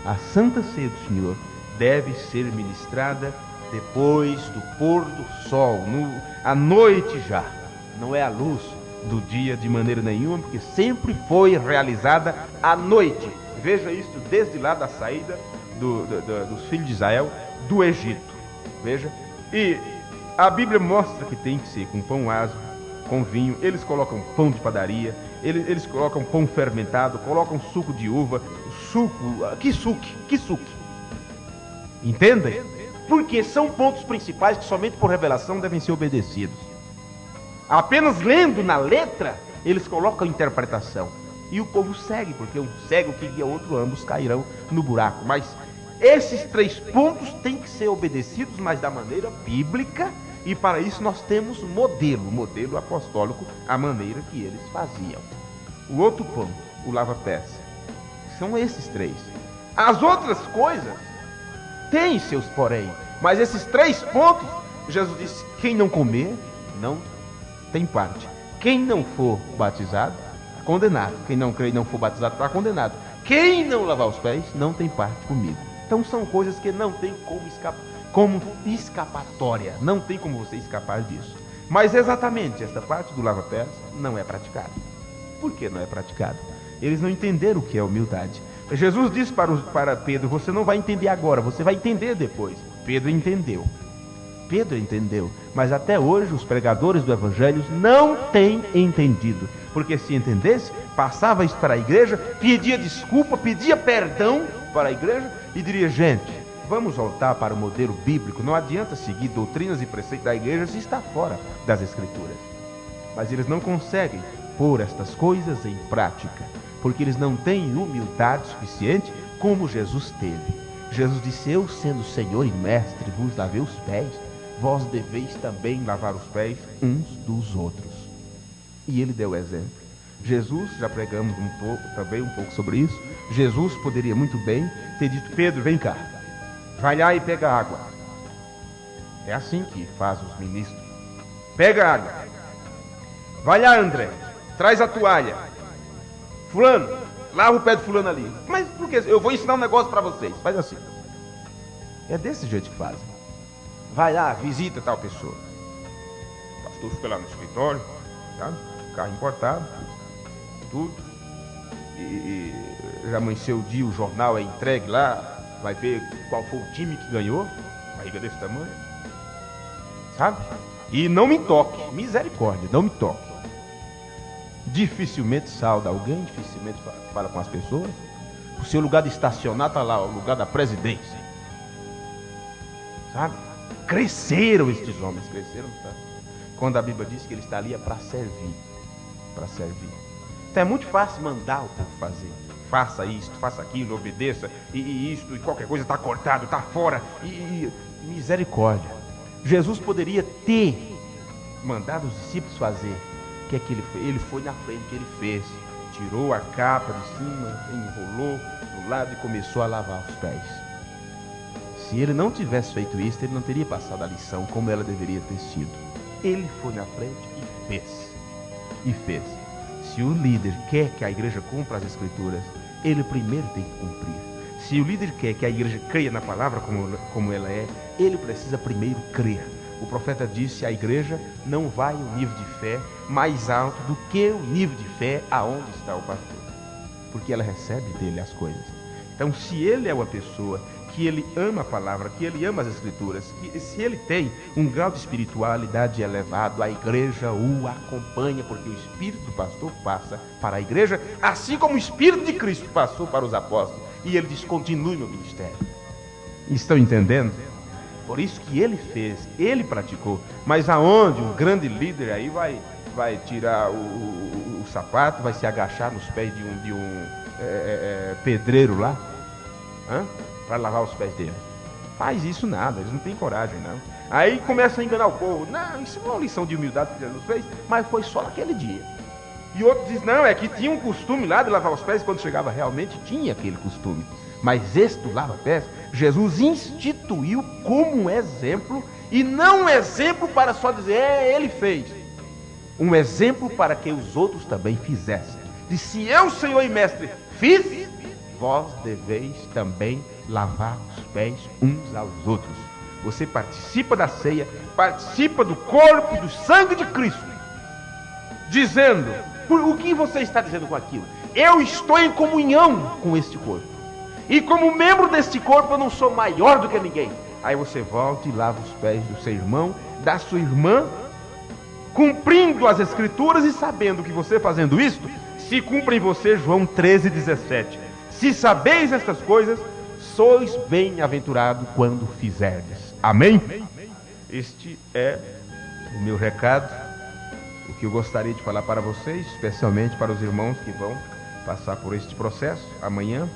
A Santa Ceia do Senhor deve ser ministrada depois do pôr do sol, à noite já. Não é a luz do dia de maneira nenhuma, porque sempre foi realizada à noite. Veja isso desde lá da saída dos filhos de Israel do Egito. Veja. E a Bíblia mostra que tem que ser com pão asmo, com vinho. Eles colocam pão de padaria, eles colocam pão fermentado, colocam suco de uva, que suco. Entendem? Porque são pontos principais que somente por revelação devem ser obedecidos. Apenas lendo na letra, eles colocam a interpretação. E o povo segue, porque um segue o que guia outro, ambos cairão no buraco. Mas esses 3 pontos têm que ser obedecidos, mas da maneira bíblica. E para isso nós temos modelo apostólico, a maneira que eles faziam. O outro ponto, o lava-pés. São esses 3. As outras coisas têm seus porém, mas esses 3 pontos, Jesus disse: quem não comer, não tem parte. Quem não for batizado, está condenado. Quem não crê e não for batizado, está condenado. Quem não lavar os pés, não tem parte comigo. Então são coisas que não tem como escapatória. Não tem como você escapar disso. Mas exatamente esta parte do lava-pés não é praticada. Por que não é praticada? Eles não entenderam o que é humildade. Jesus disse para Pedro: você não vai entender agora, você vai entender depois. Pedro entendeu, mas até hoje os pregadores do Evangelho não têm entendido. Porque se entendesse, passava isso para a igreja, pedia desculpa, pedia perdão para a igreja e diria: gente, vamos voltar para o modelo bíblico. Não adianta seguir doutrinas e preceitos da igreja se está fora das Escrituras. Mas eles não conseguem pôr estas coisas em prática, porque eles não têm humildade suficiente como Jesus teve. Jesus disse: eu sendo Senhor e Mestre vos lavei os pés, vós deveis também lavar os pés uns dos outros. E ele deu exemplo. Jesus, já pregamos também um pouco sobre isso. Jesus poderia muito bem ter dito: Pedro, vem cá, vai lá e pega água. É assim que faz os ministros. Pega água. Vai lá, André, traz a toalha. Fulano, lava o pé de fulano ali. Mas por que? Eu vou ensinar um negócio para vocês. Faz assim. É desse jeito que fazem. Vai lá, visita tal pessoa. O pastor fica lá no escritório, tá? Carro importado, tudo. E já amanheceu o dia, o jornal é entregue lá. Vai ver qual foi o time que ganhou. Barriga desse tamanho. Sabe? E não me toque. Misericórdia, não me toque. dificilmente sauda alguém, dificilmente fala com as pessoas. O seu lugar de estacionar está lá, o lugar da presidência. Sabe? Cresceram estes homens, cresceram tanto. Quando a Bíblia diz que ele está ali é para servir. Para servir. Então é muito fácil mandar o povo fazer. Faça isto, faça aquilo, obedeça, e isto, e qualquer coisa está cortado, está fora. Misericórdia. Jesus poderia ter mandado os discípulos fazer. O que é que ele fez? Ele foi na frente, ele fez. Tirou a capa de cima, enrolou do lado e começou a lavar os pés. Se ele não tivesse feito isso, ele não teria passado a lição como ela deveria ter sido. Ele foi na frente e fez. E fez. Se o líder quer que a igreja cumpra as escrituras, ele primeiro tem que cumprir. Se o líder quer que a igreja creia na palavra como ela é, ele precisa primeiro crer. O profeta disse: a igreja não vai um nível de fé mais alto do que o nível de fé aonde está o pastor, porque ela recebe dele as coisas. Então, se ele é uma pessoa que ele ama a palavra, que ele ama as escrituras, que se ele tem um grau de espiritualidade elevado, a igreja o acompanha, porque o espírito do pastor passa para a igreja, assim como o espírito de Cristo passou para os apóstolos, e ele diz: continue no ministério. Estão entendendo? Por isso que ele fez, ele praticou. Mas aonde um grande líder aí vai tirar o sapato, vai se agachar nos pés de um pedreiro lá, para lavar os pés dele? Faz isso nada, eles não têm coragem não. Aí começa a enganar o povo. Não, isso não é uma lição de humildade que Jesus fez, mas foi só naquele dia. E outro diz: não, é que tinha um costume lá de lavar os pés. Quando chegava realmente tinha aquele costume. Mas este do lava-pés, Jesus instituiu como um exemplo, e não um exemplo para só dizer: ele fez. Um exemplo para que os outros também fizessem. E se eu, Senhor e Mestre, fiz, vós deveis também lavar os pés uns aos outros. Você participa da ceia, participa do corpo e do sangue de Cristo, dizendo: o que você está dizendo com aquilo? Eu estou em comunhão com este corpo, e como membro deste corpo eu não sou maior do que ninguém. Aí você volta e lava os pés do seu irmão, da sua irmã, cumprindo as escrituras e sabendo que você fazendo isto, se cumpre em você João 13,17. Se sabeis estas coisas, sois bem-aventurado quando fizerdes. Amém? Este é o meu recado, o que eu gostaria de falar para vocês, especialmente para os irmãos que vão passar por este processo amanhã.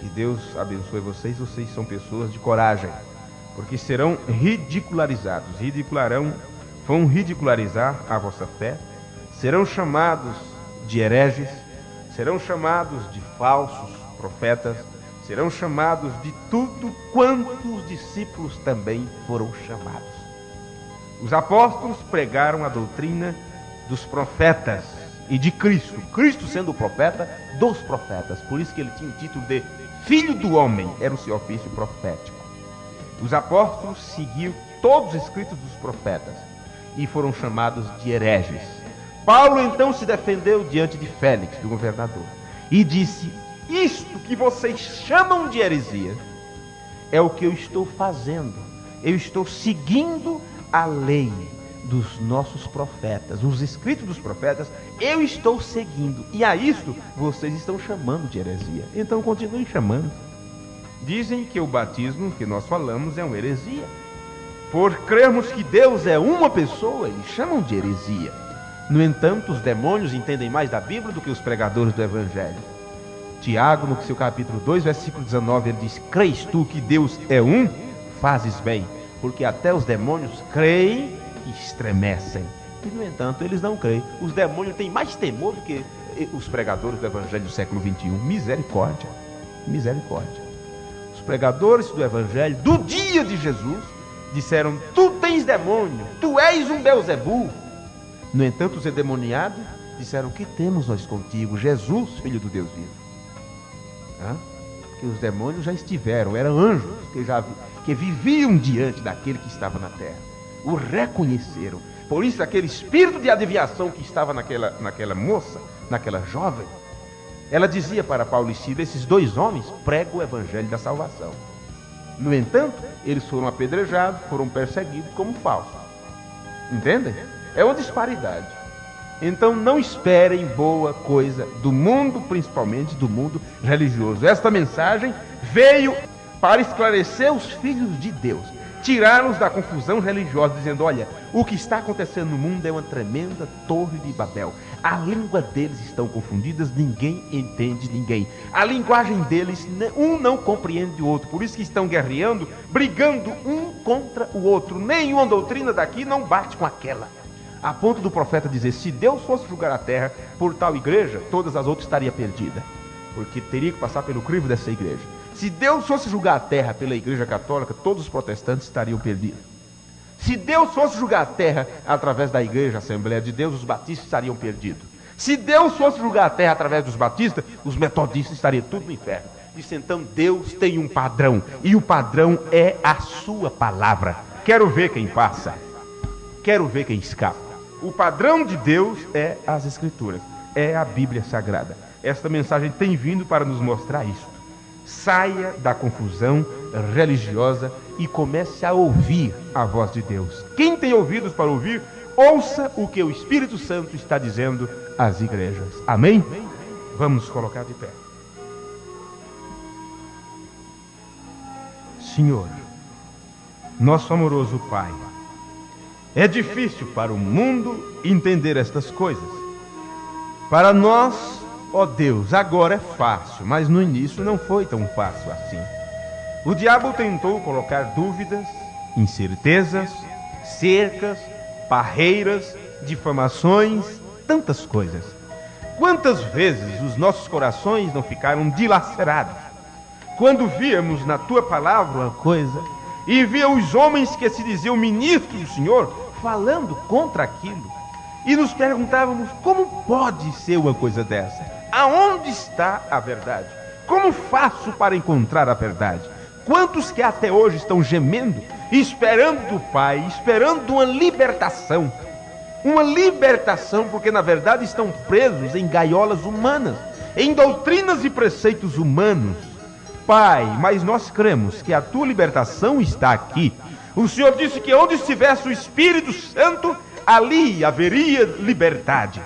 Que Deus abençoe vocês. Vocês são pessoas de coragem, porque serão ridicularizados, vão ridicularizar a vossa fé, serão chamados de hereges, serão chamados de falsos profetas, serão chamados de tudo quanto os discípulos também foram chamados. Os apóstolos pregaram a doutrina dos profetas e de Cristo, Cristo sendo o profeta dos profetas, por isso que ele tinha o título de Filho do Homem, era o seu ofício profético. Os apóstolos seguiam todos os escritos dos profetas e foram chamados de hereges. Paulo então se defendeu diante de Félix, do governador, e disse: isto que vocês chamam de heresia é o que eu estou fazendo. Eu estou seguindo a lei dos nossos profetas, os escritos dos profetas, eu estou seguindo, e a isto vocês estão chamando de heresia. Então continuem chamando. Dizem que o batismo que nós falamos é uma heresia. Por crermos que Deus é uma pessoa, eles chamam de heresia. No entanto, os demônios entendem mais da Bíblia do que os pregadores do Evangelho. Tiago, no seu capítulo 2, versículo 19, ele diz: creis tu que Deus é um? Fazes bem, porque até os demônios creem e estremecem. E, no entanto, eles não creem. Os demônios têm mais temor do que os pregadores do Evangelho do século 21. Misericórdia, misericórdia. Os pregadores do Evangelho do dia de Jesus disseram: tu tens demônio, tu és um Belzebu. No entanto, os endemoniados disseram: que temos nós contigo, Jesus, Filho do Deus vivo? Porque os demônios já estiveram, eram anjos que viviam diante daquele que estava na terra, o reconheceram. Por isso aquele espírito de adivinhação que estava naquela moça, naquela jovem, ela dizia para Paulo e Silas: esses dois homens pregam o evangelho da salvação. No entanto, eles foram apedrejados, foram perseguidos como falsos. Entendem? É uma disparidade. Então não esperem boa coisa do mundo, principalmente do mundo religioso. Esta mensagem veio para esclarecer os filhos de Deus, tirá-los da confusão religiosa, dizendo: olha, o que está acontecendo no mundo é uma tremenda torre de Babel. A língua deles estão confundidas, ninguém entende ninguém. A linguagem deles, um não compreende o outro. Por isso que estão guerreando, brigando um contra o outro. Nenhuma doutrina daqui não bate com aquela. A ponto do profeta dizer: se Deus fosse julgar a terra por tal igreja, todas as outras estariam perdidas, porque teria que passar pelo crivo dessa igreja. Se Deus fosse julgar a terra pela igreja católica, todos os protestantes estariam perdidos. Se Deus fosse julgar a terra através da igreja, Assembleia de Deus, os batistas estariam perdidos. Se Deus fosse julgar a terra através dos batistas, os metodistas estariam tudo no inferno. Disse: então Deus tem um padrão, e o padrão é a sua palavra. Quero ver quem passa, quero ver quem escapa. O padrão de Deus é as Escrituras, é a Bíblia Sagrada. Esta mensagem tem vindo para nos mostrar isto. Saia da confusão religiosa e comece a ouvir a voz de Deus. Quem tem ouvidos para ouvir, ouça o que o Espírito Santo está dizendo às igrejas. Amém? Vamos nos colocar de pé. Senhor, nosso amoroso Pai, é difícil para o mundo entender estas coisas. Para nós, ó Deus, agora é fácil, mas no início não foi tão fácil assim. O diabo tentou colocar dúvidas, incertezas, cercas, barreiras, difamações, tantas coisas. Quantas vezes os nossos corações não ficaram dilacerados quando víamos na tua palavra uma coisa e via os homens que se diziam ministros do Senhor falando contra aquilo, e nos perguntávamos: como pode ser uma coisa dessa? Aonde está a verdade? Como faço para encontrar a verdade? Quantos que até hoje estão gemendo, esperando do Pai, esperando uma libertação, porque na verdade estão presos em gaiolas humanas, em doutrinas e preceitos humanos. Pai, mas nós cremos que a tua libertação está aqui. O Senhor disse que onde estivesse o Espírito Santo, ali haveria liberdade.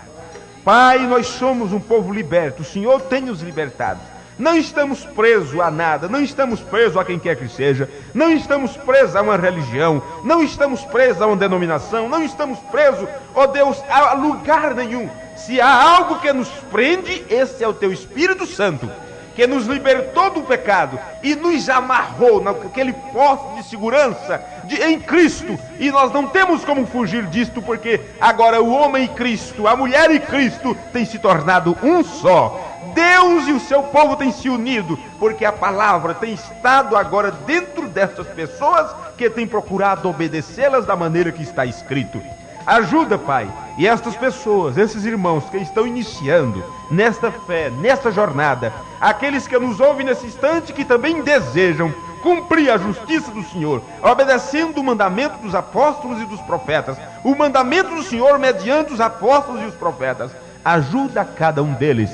Pai, nós somos um povo liberto, o Senhor tem nos libertado. Não estamos presos a nada, não estamos presos a quem quer que seja, não estamos presos a uma religião, não estamos presos a uma denominação, não estamos presos, ó Deus, a lugar nenhum. Se há algo que nos prende, esse é o teu Espírito Santo, que nos libertou do pecado e nos amarrou naquele posto de segurança em Cristo, e nós não temos como fugir disto, porque agora o homem e Cristo, a mulher e Cristo têm se tornado um só. Deus e o seu povo têm se unido, porque a palavra tem estado agora dentro destas pessoas que têm procurado obedecê-las da maneira que está escrito. Ajuda, Pai, e estas pessoas, esses irmãos que estão iniciando nesta fé, nesta jornada, aqueles que nos ouvem nesse instante, que também desejam cumprir a justiça do Senhor, obedecendo o mandamento dos apóstolos e dos profetas, o mandamento do Senhor mediante os apóstolos e os profetas. Ajuda cada um deles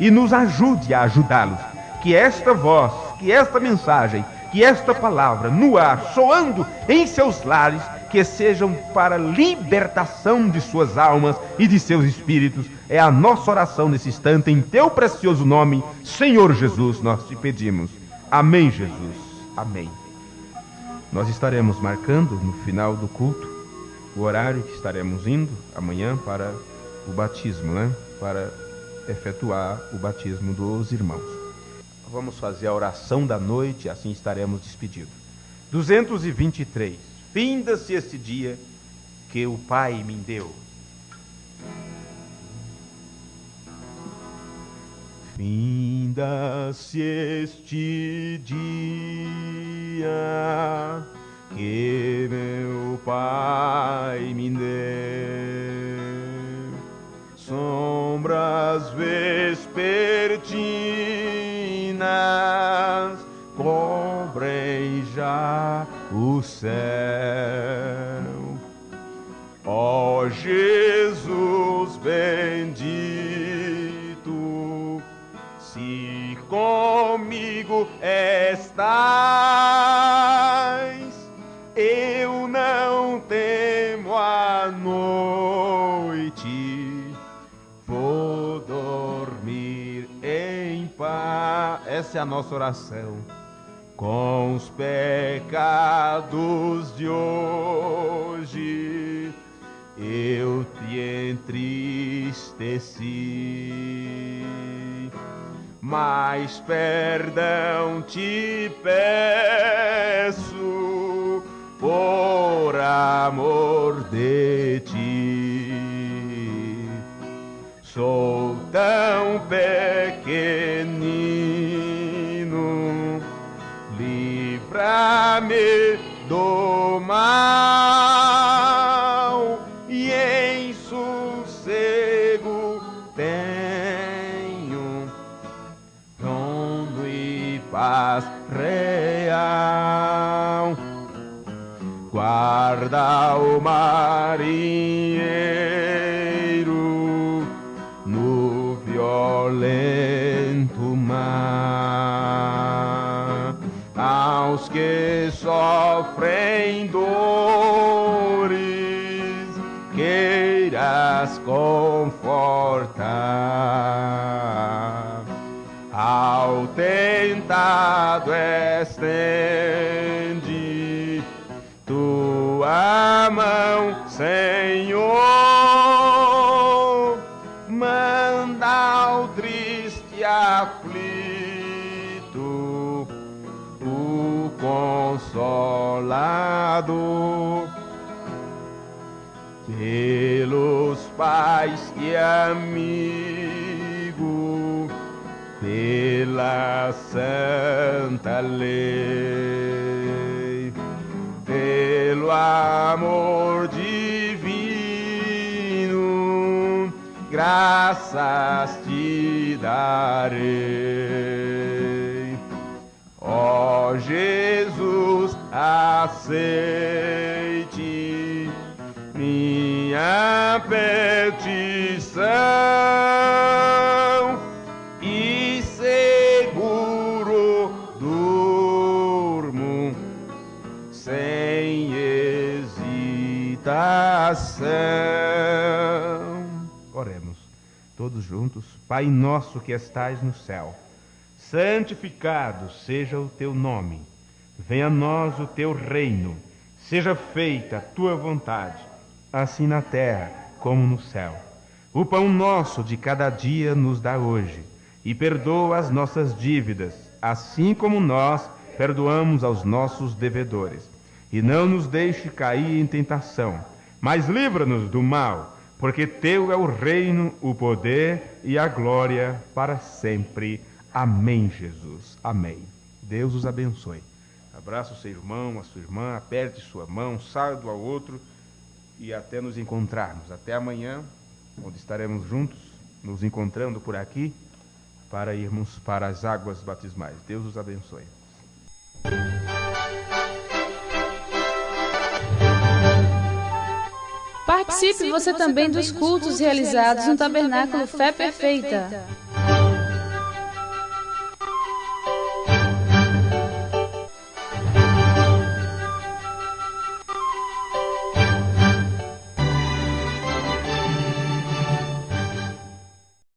e nos ajude a ajudá-los. Que esta voz, que esta mensagem, que esta palavra no ar, soando em seus lares, que sejam para libertação de suas almas e de seus espíritos. É a nossa oração nesse instante, em teu precioso nome, Senhor Jesus, nós te pedimos. Amém, Jesus. Amém. Nós estaremos marcando no final do culto o horário que estaremos indo amanhã para o batismo, para efetuar o batismo dos irmãos. Vamos fazer a oração da noite, assim estaremos despedidos. 223. Finda-se este dia que o Pai me deu. Finda-se este dia que meu Pai me deu. Sombras vespertinas cobrem já o céu. Ó Jesus bendito, se comigo estás, eu não temo a noite, essa é a nossa oração. Com os pecados de hoje eu te entristeci, mas perdão te peço por amor de ti. Sou tão pequenino, livra-me do mal e em sossego tenho sono e paz real. Guarda o marinheiro no violento mar, aos que sofrem dores queiras confortar, ao tentado estende tua mão, Senhor, manda ao triste aflito o Consolador. Pelos pais e amigos, pela santa lei, pelo amor divino, graças te darei. Ó Jesus, aceite minha petição e seguro durmo sem hesitação. Oremos todos juntos. Pai nosso que estais no céu, santificado seja o teu nome. Venha a nós o teu reino. Seja feita a tua vontade, assim na terra como no céu. O pão nosso de cada dia nos dá hoje, e perdoa as nossas dívidas, assim como nós perdoamos aos nossos devedores. E não nos deixe cair em tentação, mas livra-nos do mal, porque teu é o reino, o poder e a glória para sempre. Amém, Jesus. Amém. Deus os abençoe. Abraça o seu irmão, a sua irmã, aperte sua mão, saia do ao outro e até nos encontrarmos. Até amanhã, onde estaremos juntos, nos encontrando por aqui, para irmos para as águas batismais. Deus os abençoe. Participe você também dos cultos realizados no Tabernáculo Fé Perfeita.